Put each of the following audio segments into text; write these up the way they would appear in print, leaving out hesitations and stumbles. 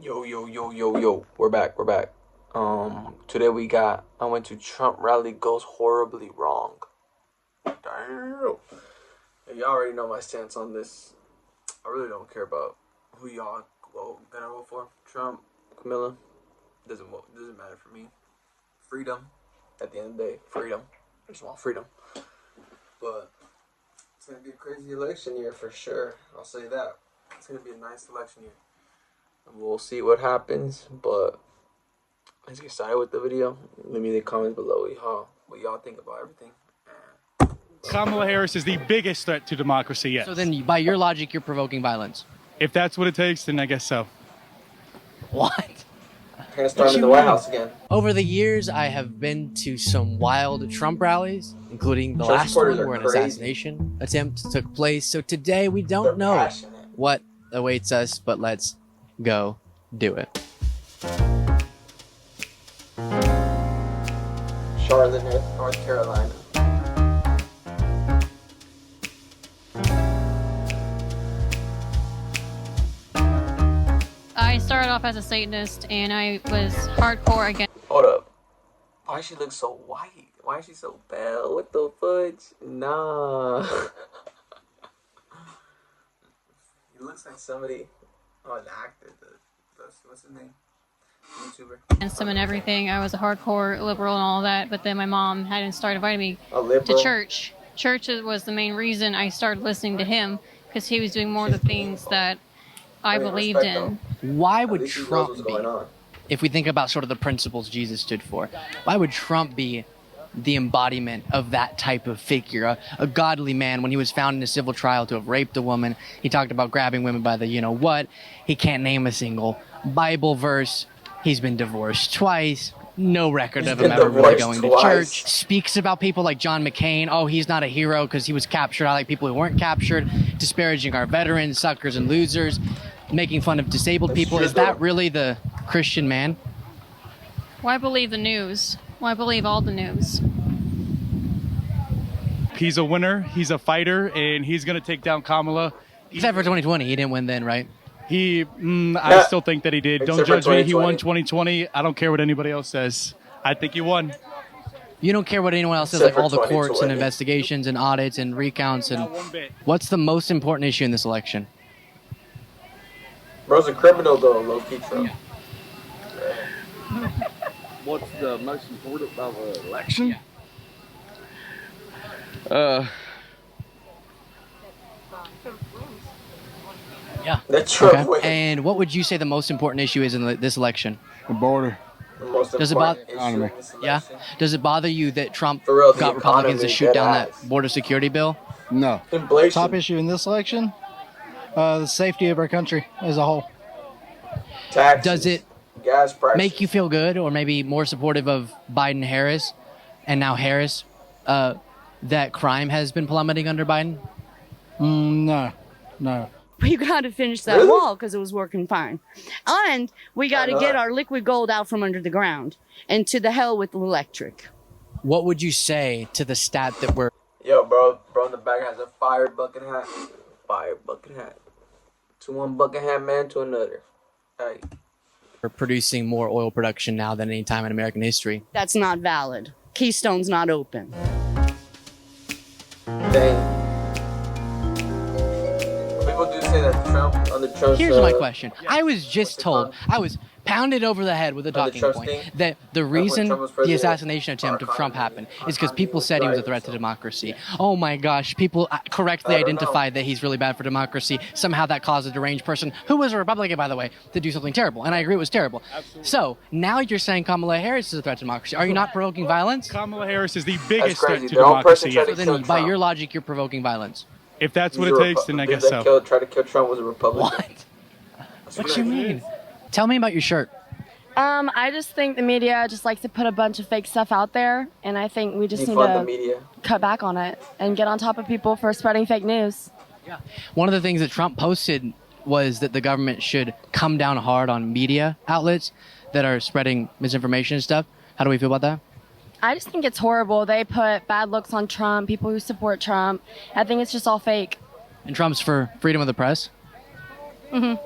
Yo. We're back. Today I went to Trump rally goes horribly wrong. Damn. Y'all already know my stance on this. I really don't care about who y'all gonna vote for. Trump, Camilla. Doesn't matter for me. Freedom. At the end of the day, freedom. I just want freedom. But it's gonna be a crazy election year for sure. I'll say that. It's gonna be a nice election year. We'll see what happens, but let's get started with the video. Leave me in the comments below what y'all think about everything. Kamala Harris is the biggest threat to democracy yet. So then, by your logic, you're provoking violence. If that's what it takes, then I guess so. What? We're gonna start in the White House again. Over the years, I have been to some wild Trump rallies, including the Trump last one supporters are where an crazy. assassination attempt took place. So today, we don't know Passionate. what awaits us, but let's go do it. Charlotte, North Carolina. I started off as a Satanist, and I was hardcore against. Hold up. Why she look so white? Why is she so pale? What the fudge? Nah. He looks like somebody. Oh, an actor. What's his name? YouTuber. Against him and everything. I was a hardcore liberal and all that, but then my mom hadn't started inviting me A liberal. to church. Church was the main reason I started listening to him, because he was doing more of the things that I believed in. Why At would least he knows Trump what's be, going on. if we think about sort of the principles Jesus stood for, why would Trump be the embodiment of that type of figure, a godly man when he was found in a civil trial to have raped a woman? He talked about grabbing women by the you-know-what. He can't name a single Bible verse. He's been divorced twice. No record of him ever really going to church. Speaks about people like John McCain. Oh, he's not a hero because he was captured. I like people who weren't captured. Disparaging our veterans, suckers, and losers. Making fun of disabled people. Is that really the Christian man? Why believe the news? Why believe all the news? He's a winner, he's a fighter, and he's going to take down Kamala. Except for 2020. He didn't win then, right? I still think that he did. Don't Except for judge me. He 2020. won 2020. I don't care what anybody else says. I think he won. You don't care what anyone else says, Except like all for the courts and 2020. investigations and audits and recounts. And Not one bit. what's the most important issue in this election? Bro's a criminal though, low-key Trump. What's the most important about the election? Yeah. That's Trump Okay. winning. And what would you say the most important issue is in this election? The border. The most Does it important bother- issue in this Yeah. election. Does it bother you that Trump For real, the got Republicans to economy, shoot down dead ass. that border security bill? No. Inflation. Top issue in this election, the safety of our country as a whole. Taxes, Does it gas prices. make you feel good or maybe more supportive of Biden-Harris and now Harris that crime has been plummeting under Biden? No. We got to finish that Really? wall because it was working fine. And we got to Why get not? our liquid gold out from under the ground. And to the hell with electric. What would you say to the stat that we're Yo, bro in the back has a fire bucket hat. Fire bucket hat. To one bucket hat man to another. Hey. producing more oil production now than any time in American history? That's not valid. Keystone's not open. Dang. People do say that Trump, under Trump's... Here's my question. I was just it told, called? I was pounded over the head with a Under talking Trump's point thing? that the when reason Trump was the president, assassination attempt of our Trump economy- happened our is because economy people was said he was a thriving, threat to so- democracy. Oh my gosh, people correctly I don't know. identified that he's really bad for democracy. Somehow that caused a deranged person, who was a Republican, by the way, to do something terrible. And I agree it was terrible. So now you're saying Kamala Harris is a threat to democracy. Are you not provoking violence? Kamala Harris is the biggest crazy. threat to Their own democracy person tried yet. to So then, kill by Trump. your logic, you're provoking violence. If that's what He's it a takes, then I dude guess that so. tried to kill Trump was a Republican. What? What you mean? Tell me about your shirt. I just think the media just likes to put a bunch of fake stuff out there, and I think we just need Defund the to media. cut back on it and get on top of people for spreading fake news. One of the things that Trump posted was that the government should come down hard on media outlets that are spreading misinformation and stuff. How do we feel about that? I just think it's horrible. They put bad looks on Trump, people who support Trump. I think it's just all fake. And Trump's for freedom of the press? Mhm.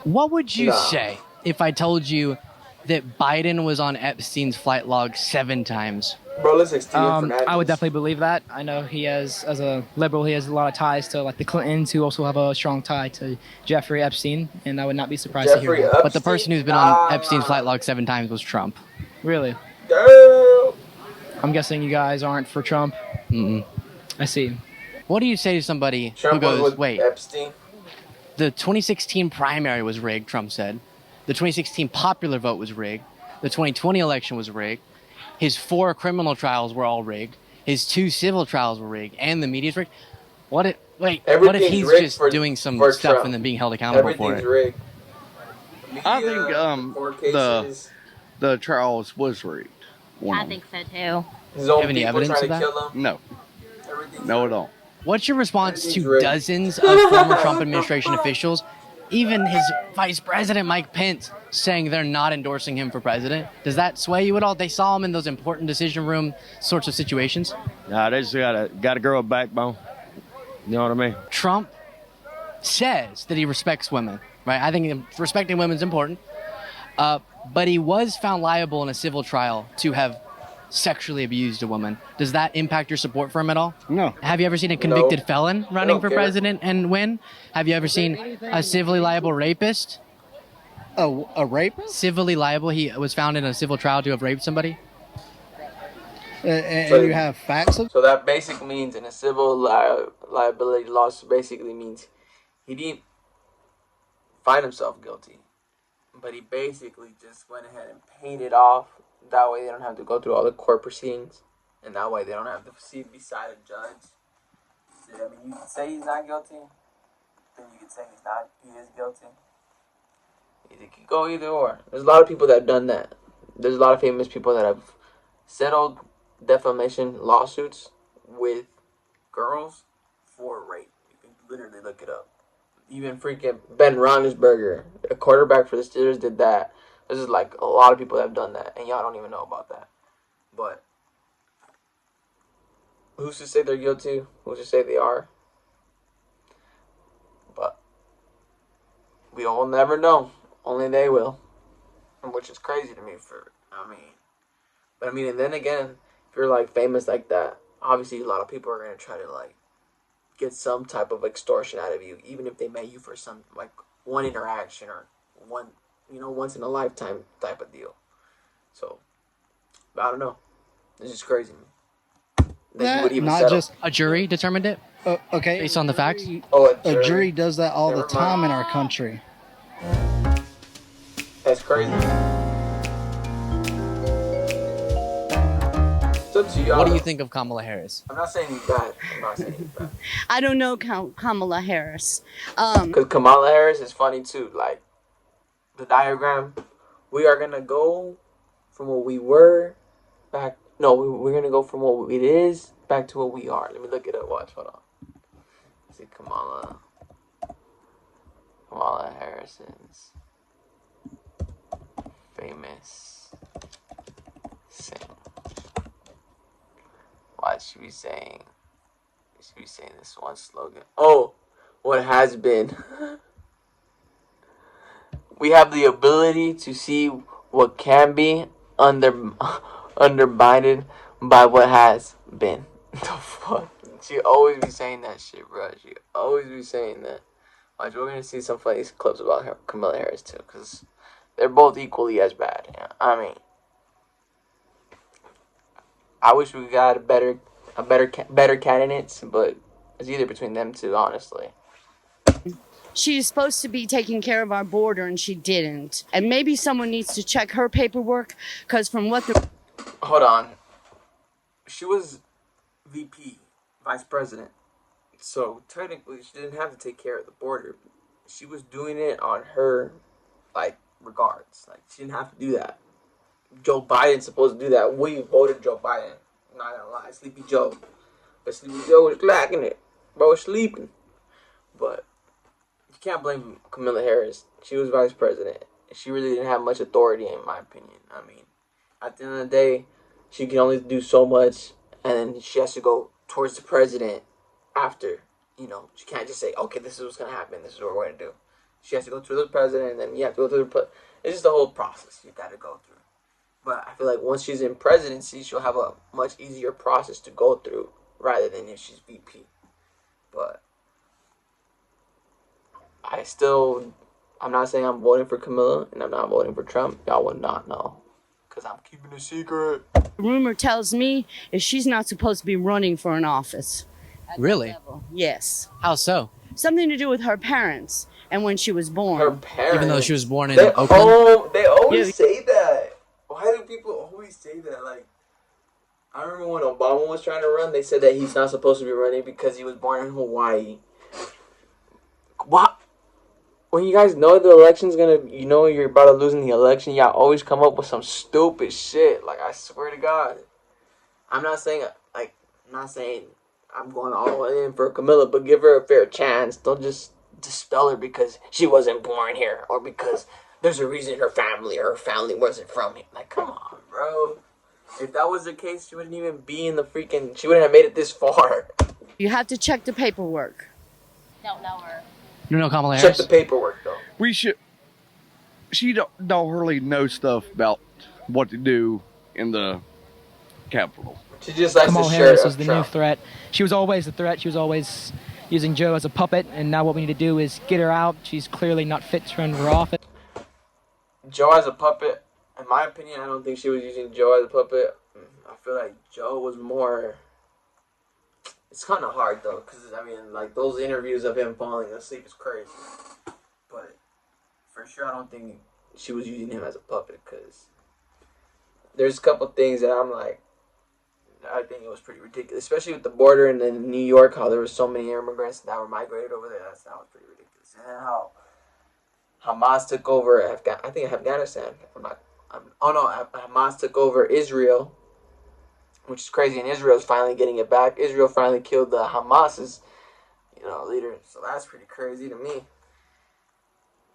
What would you Nah. say if I told you that Biden was on Epstein's flight log 7 times? Bro, let's extend for that. I would definitely believe that. I know he has, as a liberal, he has a lot of ties to like the Clintons, who also have a strong tie to Jeffrey Epstein, and I would not be surprised to hear Jeffrey that. Epstein? But the person who's been on Epstein's flight log 7 times was Trump. Really, Girl. I'm guessing you guys aren't for Trump. Mm-mm. I see. What do you say to somebody Trump who was goes, with wait, Epstein. the 2016 primary was rigged, Trump said. The 2016 popular vote was rigged. The 2020 election was rigged. His 4 criminal trials were all rigged. His 2 civil trials were rigged, and the media's rigged. What if Everything's he's rigged just for- doing some for stuff Trump. and then being held accountable for Everything's it? rigged. I Media, think court the cases, the trials was rigged. One I of them. think so too. his own Have any people evidence trying of to that? kill him. No, Everything's no, rigged. it don't. What's your response Everything's to rigged. dozens of former Trump administration officials, even his vice president Mike Pence, saying they're not endorsing him for president? Does that sway you at all? They saw him in those important decision room sorts of situations. Nah, they just gotta grow a backbone. You know what I mean? Trump says that he respects women, right? I think respecting women is important. But he was found liable in a civil trial to have sexually abused a woman. Does that impact your support for him at all? No. Have you ever seen a convicted No. felon running don't for care. president and win? Have you ever seen a civilly liable rapist? A rapist? Civilly liable, he was found in a civil trial to have raped somebody? And So- you have facts of So that basically means in a civil liability lawsuit basically means he didn't find himself guilty, but he basically just went ahead and paid it off. That way they don't have to go through all the court proceedings, and that way they don't have to sit beside a judge. So, I mean, you can say he's not guilty, then you can say he is guilty. It could go either or. There's a lot of people that have done that. There's a lot of famous people that have settled defamation lawsuits with girls for rape. You can literally look it up. Even freaking Ben Roethlisberger, a quarterback for the Steelers, did that. This is like a lot of people that have done that, and y'all don't even know about that. But who's to say they're guilty? Who's to say they are? But we will never know. Only they will. Which is crazy to me and then again, if you're like famous like that, obviously a lot of people are gonna try to like get some type of extortion out of you, even if they met you for some like one interaction or one, once in a lifetime type of deal. So, I don't know. This is crazy. That you would even not settle. just A jury determined it okay. based on the facts? A jury does that all the Never mind. time in our country. That's crazy. It's up to y'all. What do you think of Kamala Harris? I'm not saying he's bad. I'm not saying he's bad. I don't know Kamala Harris. Because Kamala Harris is funny too. Like, the diagram, we are going to go from what we were back. No, we're going to go from what it is back to what we are. Let me look it up. Watch. Hold on. Let's see Kamala Harris's famous saying. What should we saying? Should be saying this one slogan. Oh, what has been. We have the ability to see what can be undermined by what has been. The fuck? She always be saying that shit, bro. She always be saying that. Watch, we're gonna see some funny clips about Kamala Harris too, because they're both equally as bad. Yeah. I mean, I wish we got better candidates, but it's either between them two, honestly. She's supposed to be taking care of our border and she didn't. And maybe someone needs to check her paperwork, because from what the... Hold on. She was VP, vice president. So technically she didn't have to take care of the border. She was doing it on her, like, regards. Like, she didn't have to do that. Joe Biden's supposed to do that. We voted Joe Biden. I'm not gonna lie. Sleepy Joe. But Sleepy Joe was lacking it. Bro was sleeping. But you can't blame Kamala Harris. She was vice president. She really didn't have much authority, in my opinion. I mean, at the end of the day, she can only do so much, and then she has to go towards the president after. She can't just say, okay, this is what's going to happen. This is what we're going to do. She has to go through the president, and then you have to go through it's just the whole process you got to go through. But I feel like once she's in presidency, she'll have a much easier process to go through rather than if she's VP. But I'm not saying I'm voting for Camilla, and I'm not voting for Trump. Y'all would not know, because I'm keeping it secret. Rumor tells me is she's not supposed to be running for an office. Really? Yes. How so? Something to do with her parents and when she was born. Her parents. Even though she was born in they, Oakland? They always say that. Why do people always say that? Like, I remember when Obama was trying to run, they said that he's not supposed to be running because he was born in Hawaii. What? When you guys know the election's you're about to lose in the election, y'all always come up with some stupid shit. Like, I swear to God. I'm not saying I'm going all in for Camilla, but give her a fair chance. Don't just dispel her because she wasn't born here or because there's a reason her family wasn't from here. Like, come on, bro. If that was the case, she wouldn't even be in she wouldn't have made it this far. You have to check the paperwork. Don't know her. You don't know Kamala Check Harris? the paperwork, though. She don't really know stuff about what to do in the Capitol. She just likes Kamala the Harris shirt is of the Trump. new threat. She was always a threat. She was always using Joe as a puppet, and now what we need to do is get her out. She's clearly not fit to run for office. Joe as a puppet, in my opinion, I don't think she was using Joe as a puppet. I feel like Joe was more... It's kind of hard, though, because, like, those interviews of him falling asleep is crazy. But for sure, I don't think she was using him as a puppet, because there's a couple things that I'm like, I think it was pretty ridiculous, especially with the border and then New York, how there were so many immigrants that were migrated over there. That was pretty ridiculous. And then how Hamas took over Afghanistan. Hamas took over Israel, which is crazy. And Israel's finally getting it back. Israel finally killed the Hamas's, leader. So that's pretty crazy to me.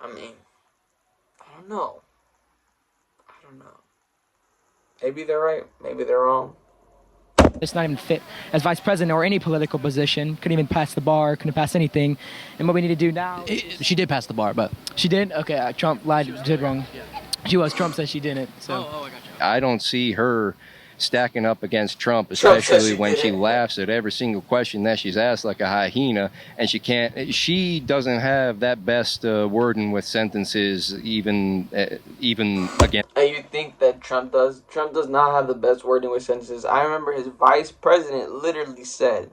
I don't know. Maybe they're right. Maybe they're wrong. It's not even fit as vice president or any political position. Couldn't even pass the bar. Couldn't pass anything. And what we need to do now... She did pass the bar, but... She did? Okay, Trump did wrong. She was. Trump said she didn't. So. I got you. I don't see her stacking up against Trump, especially when she didn't. laughs at every single question that she's asked like a hyena, and she doesn't have that best wording with sentences even again. And you think that Trump does? Trump does not have the best wording with sentences. I remember his vice president literally said,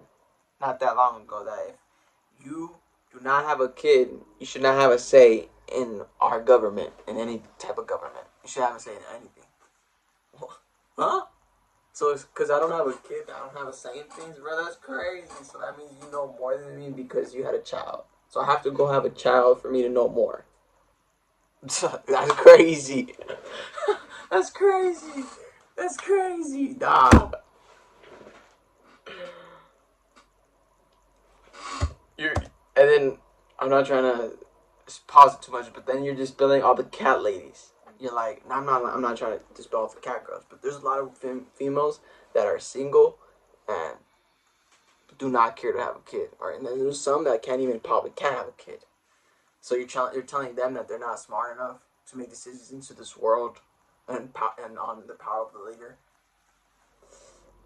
not that long ago, that if you do not have a kid, you should not have a say in our government, in any type of government. You should have a say in anything. Huh? So it's because I don't have a kid, I don't have a say in things, bro. That's crazy. So that means you know more than me because you had a child. So I have to go have a child for me to know more. That's crazy. That's crazy. That's crazy. Nah. And then I'm not trying to pause it too much, but then you're just spilling all the cat ladies. You're like, I'm not trying to dispel all the cat girls, but there's a lot of females that are single and do not care to have a kid, and then there's some that can't have a kid. So you're telling them that they're not smart enough to make decisions into this world and on the power of the leader.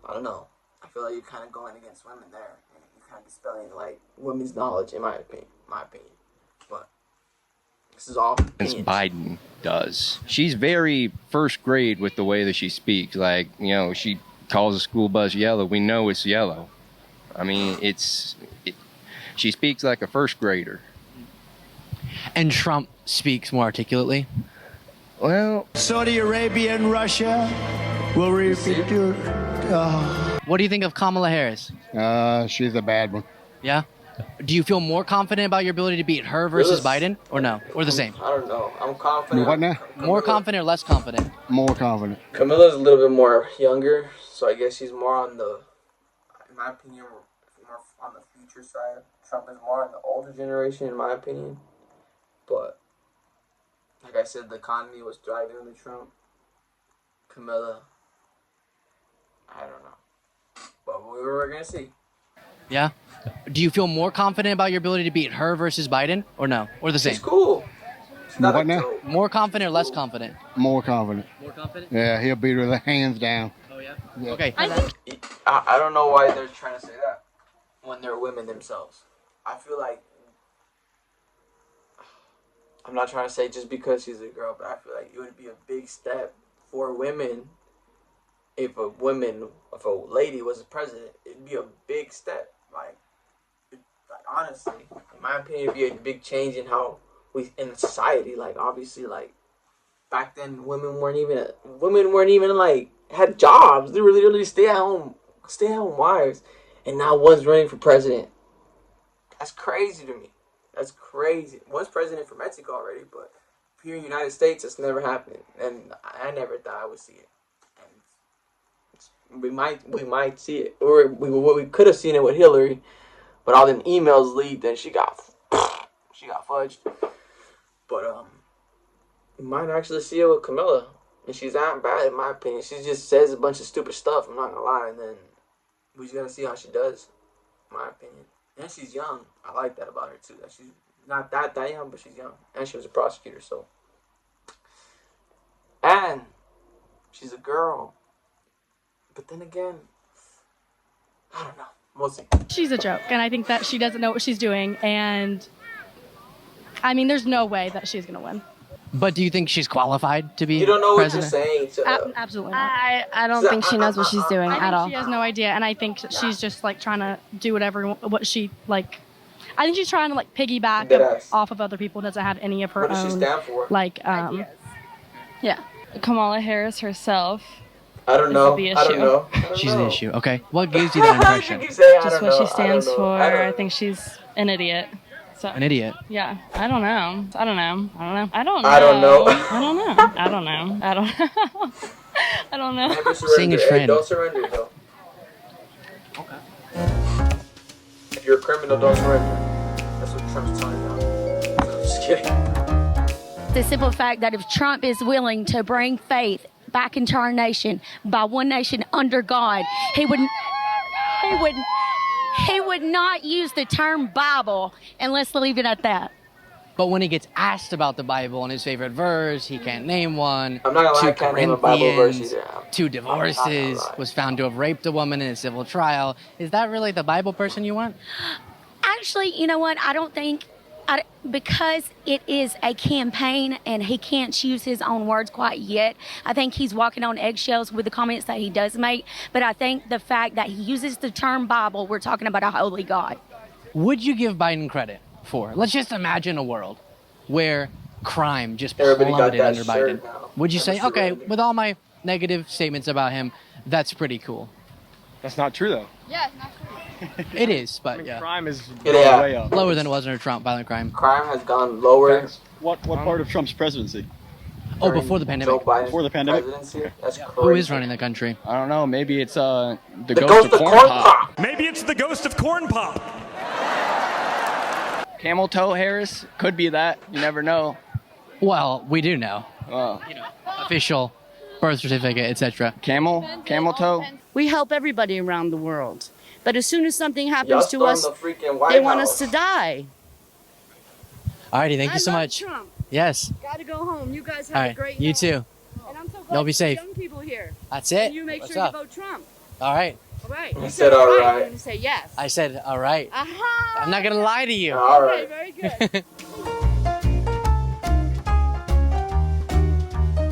I don't know. I feel like you're kind of going against women there. You're kind of dispelling like women's knowledge, in my opinion. But this is all opinions. Biden does. She's very first grade with the way that she speaks. Like, she calls a school bus yellow. We know it's yellow. I mean, she speaks like a first grader. And Trump speaks more articulately. Well, Saudi Arabia and Russia will repeat your... What do you think of Kamala Harris? She's a bad one. Yeah? Do you feel more confident about your ability to beat her versus Biden? Or no? Or the same? I don't know. I'm confident. What now? More confident or less confident? More confident. Camilla's a little bit more younger, so I guess she's more on the, in my opinion, more on the future side. Trump is more on the older generation, in my opinion. But, like I said, the economy was thriving under Trump. Camilla, I don't know. But we were going to see. Yeah? Do you feel more confident about your ability to beat her versus Biden, or no, or the same? She's cool. She's not What a now? joke. More confident or less confident? More confident. More confident. Yeah, he'll beat her hands down. Oh yeah. Okay. I don't know why they're trying to say that when they're women themselves. I feel like I'm not trying to say just because she's a girl, but I feel like it would be a big step for women if a lady was a president. It'd be a big step. Like honestly, in my opinion, it'd be a big change in how we in society. Like obviously, like back then, women weren't even like had jobs. They were literally stay at home wives, and now one's running for president. That's crazy to me. That's crazy. One's president for Mexico already, but here in the United States, it's never happened, and I never thought I would see it. And we might see it, or we could have seen it with Hillary, but all them emails leaked, and she got fudged. But we might actually see it with Camilla, and she's not bad in my opinion. She just says a bunch of stupid stuff. I'm not gonna lie, and then we just gotta see how she does, in my opinion. And she's young. I like that about her too. That she's not that young, but she's young, and she was a prosecutor, so. And she's a girl. But then again, I don't know. We'll see. She's a joke, and I think that she doesn't know what she's doing, and I mean, there's no way that she's gonna win. But do you think she's qualified to be You don't know president? what you're saying. Absolutely not. I don't think she knows what she's doing I at think all. she has no idea, and I think she's just like trying to do what she like. I think she's trying to like piggyback Deadass. off of other people. Doesn't have any of her What does own she stand for? like Yeah. Kamala Harris herself. I don't know. The I don't issue. know. She's the issue. Okay. What gives you that impression? You say, I Just don't what know. she stands I don't know. for. I don't I know. think she's an idiot. So An idiot. yeah, I don't know. I don't know. I don't know. I don't know. I don't know. I don't know. I don't know. Never Seeing surrender. his Hey, friend. don't surrender, though. Okay. If you're a criminal, don't surrender. That's what Trump's telling you. I'm just kidding. The simple fact that if Trump is willing to bring faith back into our nation by one nation under God, he would not use the term Bible, and let's leave it at that. But when he gets asked about the Bible and his favorite verse, he can't name one. I'm not gonna lie, I 2 can't name a Bible verse Corinthians, either. 2 I'm not divorces, gonna lie. was found to have raped a woman in a civil trial. Is that really the Bible person you want? Actually, you know what? I don't think, because it is a campaign and he can't choose his own words quite yet, I think he's walking on eggshells with the comments that he does make. But I think the fact that he uses the term Bible, we're talking about a holy God. Would you give Biden credit for? Let's just imagine a world where crime just Everybody got plummeted that under shirt Biden. now. Would you say, Never okay, surrender. with all my negative statements about him, that's pretty cool? That's not true though. Yeah, not It is, but yeah. Crime is Yeah. going way up. Lower than it was under Trump, violent crime. Crime has gone lower. What part of Trump's presidency? Oh, during before the Joe pandemic. Biden's Before the pandemic? presidency. That's crazy. Who is running the country? I don't know. Maybe it's the The ghost of corn pop. Maybe it's the ghost of corn pop. Camel Toe Harris could be that. You never know. Well, we do know. Well, Official birth certificate, etc. camel toe. We help everybody around the world. But as soon as something Y'all happens to stormed us, the freaking White they want House. us to die. Alrighty, thank I you so love much. Trump. Yes. Gotta go home. You guys have All a right. great You night. too. And I'm so glad Y'all be to see safe. young people here. That's it. And you make What's sure up? you vote Trump. All right. All right. You said all right. You're gonna say yes. I said all right. Aha! I'm not gonna lie to you. All Okay, right. very good.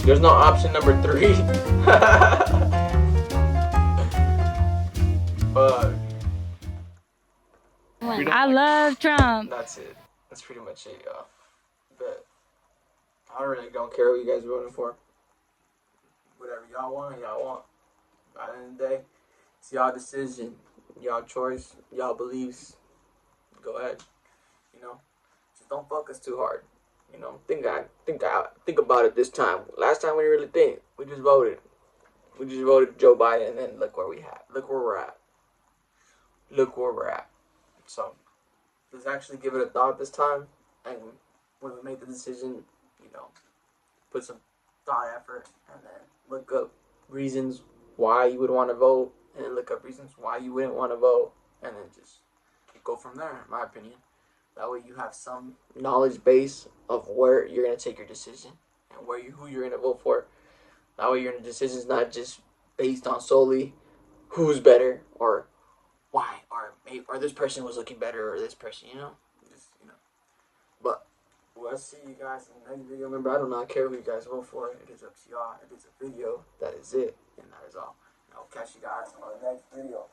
There's no option number 3. Fuck. I love Trump. That's it. That's pretty much it, y'all. But I really don't care what you guys are voting for. Whatever y'all want, y'all want. By the end of the day, it's y'all decision, y'all choice, y'all beliefs. Go ahead. You know, just don't fuck us too hard. You know, think about it this time. Last time we really think, we just voted. We just voted Joe Biden, and then look where we have. Look where we're at. Look where we're at. So, let's actually give it a thought this time. And when we make the decision, you know, put some thought effort, and then look up reasons why you would want to vote, and then look up reasons why you wouldn't want to vote, and then just go from there, in my opinion. That way you have some knowledge base of where you're going to take your decision and who you're going to vote for. That way your decision is not just based on solely who's better or why or this person was looking better or this person, But we'll see you guys in the next video. Remember, I do not care who you guys vote for. It is up to y'all. It is a video. That is it. And that is all. And I'll catch you guys on the next video.